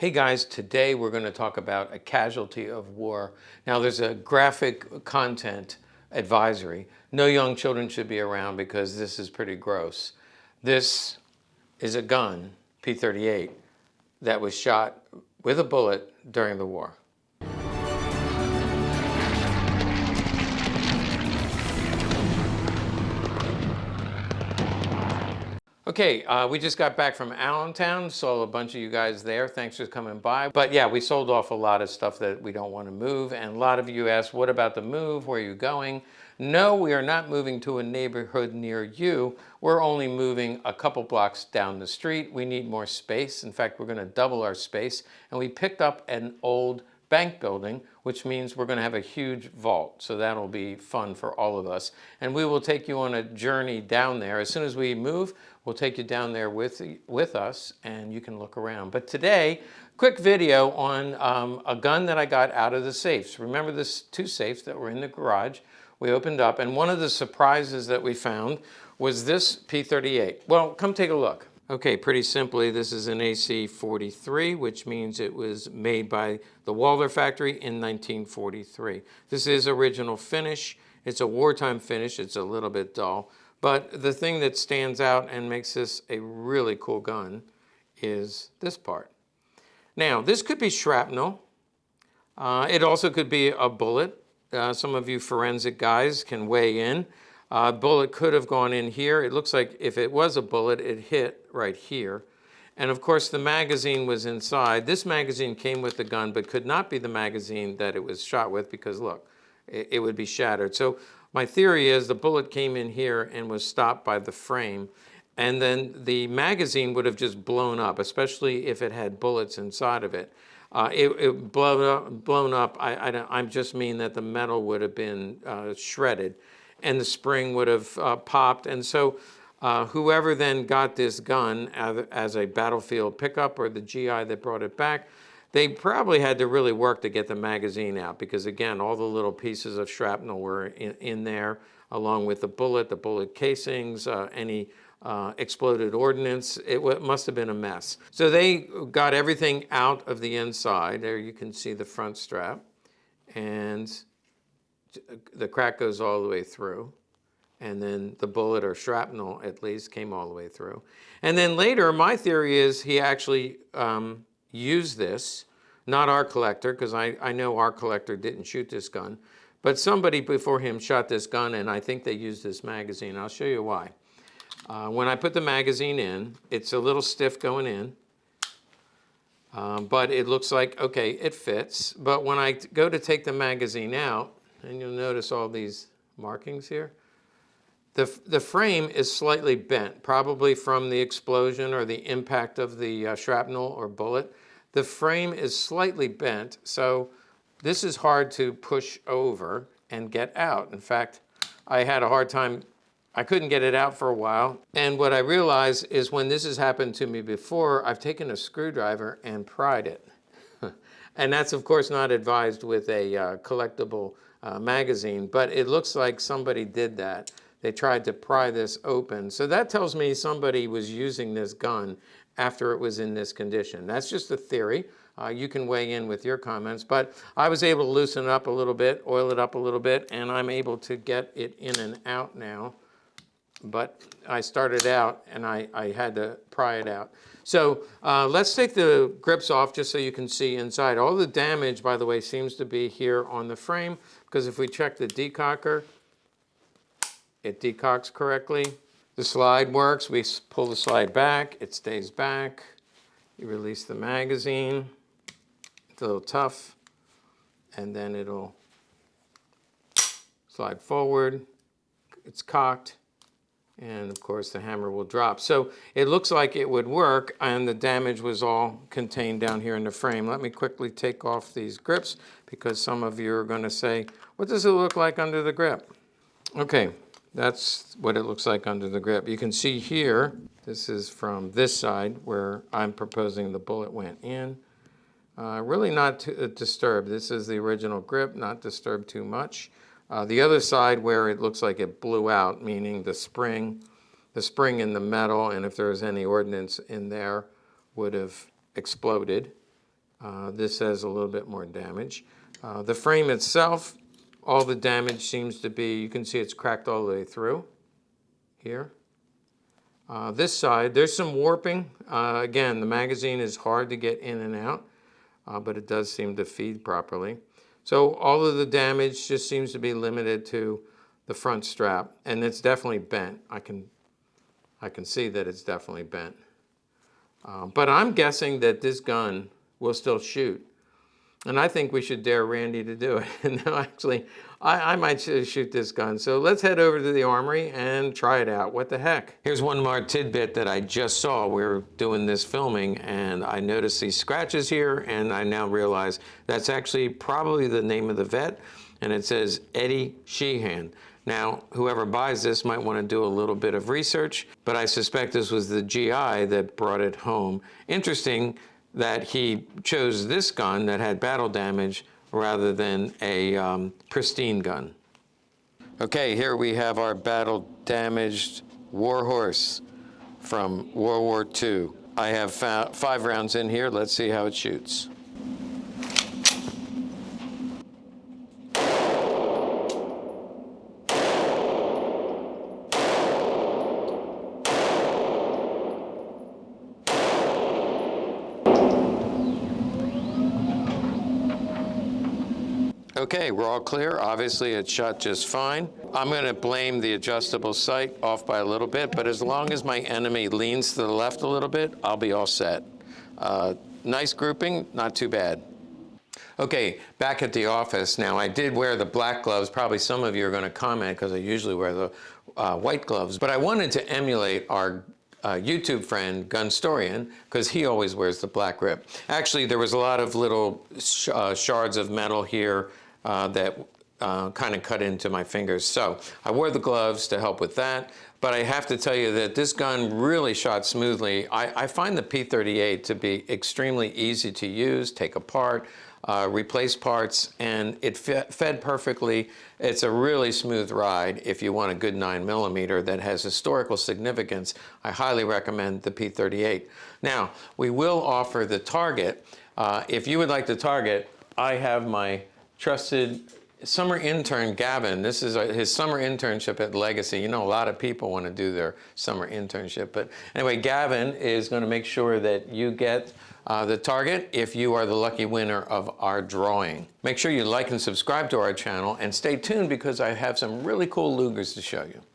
Hey guys, today we're going to talk about a casualty of war. Now there's a graphic content advisory. No young children should be around because this is pretty gross. This is a gun, P.38, that was shot with a bullet during the war. Okay, we just got back from Allentown, saw a bunch of you guys there. Thanks for coming by. But yeah, we sold off a lot of stuff that we don't want to move. And a lot of you asked, what about the move? Where are you going? No, we are not moving to a neighborhood near you. We're only moving a couple blocks down the street. We need more space. In fact, we're going to double our space. And we picked up an old bank building, which means we're going to have a huge vault. So that'll be fun for all of us. And we will take you on a journey down there. As soon as we move, we'll take you down there with us and you can look around. But today, quick video on a gun that I got out of the safes. Remember this two safes that were in the garage? We opened up, and one of the surprises that we found was this P.38. Well, come take a look. Okay, pretty simply, this is an AC-43, which means it was made by the Walther factory in 1943. This is original finish. It's a wartime finish. It's a little bit dull. But the thing that stands out and makes this a really cool gun is this part. Now, this could be shrapnel. It also could be a bullet. Some of you forensic guys can weigh in. Bullet could have gone in here. It looks like if it was a bullet, it hit right here. And of course, the magazine was inside. This magazine came with the gun, but could not be the magazine that it was shot with because look, it would be shattered. So my theory is the bullet came in here and was stopped by the frame. And then the magazine would have just blown up, especially if it had bullets inside of it. It blown up. I just mean that the metal would have been shredded and the spring would have popped. And so whoever then got this gun as a battlefield pickup or the GI that brought it back, they probably had to really work to get the magazine out because, again, all the little pieces of shrapnel were in there, along with the bullet casings, any exploded ordnance. It must have been a mess. So they got everything out of the inside. There you can see the front strap. And the crack goes all the way through. And then the bullet or shrapnel, at least, came all the way through. And then later, my theory is he actually used this, not our collector, because I know our collector didn't shoot this gun, but somebody before him shot this gun, and I think they used this magazine. I'll show you why. When I put the magazine in, it's a little stiff going in, but it looks like, okay, it fits. But when I go to take the magazine out, and you'll notice all these markings here, the frame is slightly bent, probably from the explosion or the impact of the shrapnel or bullet. The frame is slightly bent, so this is hard to push over and get out. In fact, I had a hard time. I couldn't get it out for a while. And what I realized is when this has happened to me before, I've taken a screwdriver and pried it. And that's, of course, not advised with a collectible magazine, but it looks like somebody did that. They tried to pry this open. So that tells me somebody was using this gun after it was in this condition. That's just a theory. You can weigh in with your comments, but I was able to loosen it up a little bit, oil it up a little bit, and I'm able to get it in and out now. But I started out and I had to pry it out. So let's take the grips off just so you can see inside. All the damage, by the way, seems to be here on the frame, because if we check the decocker, it decocks correctly. The slide works. We pull the slide back, it stays back. You release the magazine. It's a little tough. And then it'll slide forward. It's cocked. And of course the hammer will drop. So it looks like it would work, and the damage was all contained down here in the frame. Let me quickly take off these grips because some of you are going to say, what does it look like under the grip? Okay, that's what it looks like under the grip. You can see here, this is from this side where I'm proposing the bullet went in. Really not disturbed. This is the original grip, not disturbed too much. The other side where it looks like it blew out, meaning the spring in the metal, and if there was any ordnance in there, would have exploded. This has a little bit more damage. The frame itself, all the damage seems to be, you can see it's cracked all the way through here. This side, there's some warping. Again, the magazine is hard to get in and out, but it does seem to feed properly. So all of the damage just seems to be limited to the front strap, and it's definitely bent. I can see that it's definitely bent. But I'm guessing that this gun will still shoot. And I think we should dare Randy to do it. No, actually, I might shoot this gun. So let's head over to the armory and try it out. What the heck? Here's one more tidbit that I just saw. We were doing this filming, and I noticed these scratches here, and I now realize that's actually probably the name of the vet, and it says Eddie Sheehan. Now, whoever buys this might want to do a little bit of research, but I suspect this was the GI that brought it home. Interesting that he chose this gun that had battle damage rather than a pristine gun. Okay, here we have our battle damaged warhorse from World War II. I have 5 rounds in here. Let's see how it shoots. Okay, we're all clear. Obviously, it shot just fine. I'm going to blame the adjustable sight off by a little bit, but as long as my enemy leans to the left a little bit, I'll be all set. Nice grouping, not too bad. Okay, back at the office now. I did wear the black gloves. Probably some of you are going to comment because I usually wear the white gloves, but I wanted to emulate our YouTube friend, Gunstorian, because he always wears the black grip. Actually, there was a lot of little shards of metal here that kind of cut into my fingers. So I wore the gloves to help with that. But I have to tell you that this gun really shot smoothly. I find the P.38 to be extremely easy to use, take apart, replace parts, and it fed perfectly. It's a really smooth ride. If you want a good 9mm that has historical significance, I highly recommend the P.38. Now, we will offer the target. If you would like the target, I have my trusted summer intern, Gavin. This is his summer internship at Legacy. You know, a lot of people want to do their summer internship. But anyway, Gavin is going to make sure that you get the target if you are the lucky winner of our drawing. Make sure you like and subscribe to our channel and stay tuned because I have some really cool Lugers to show you.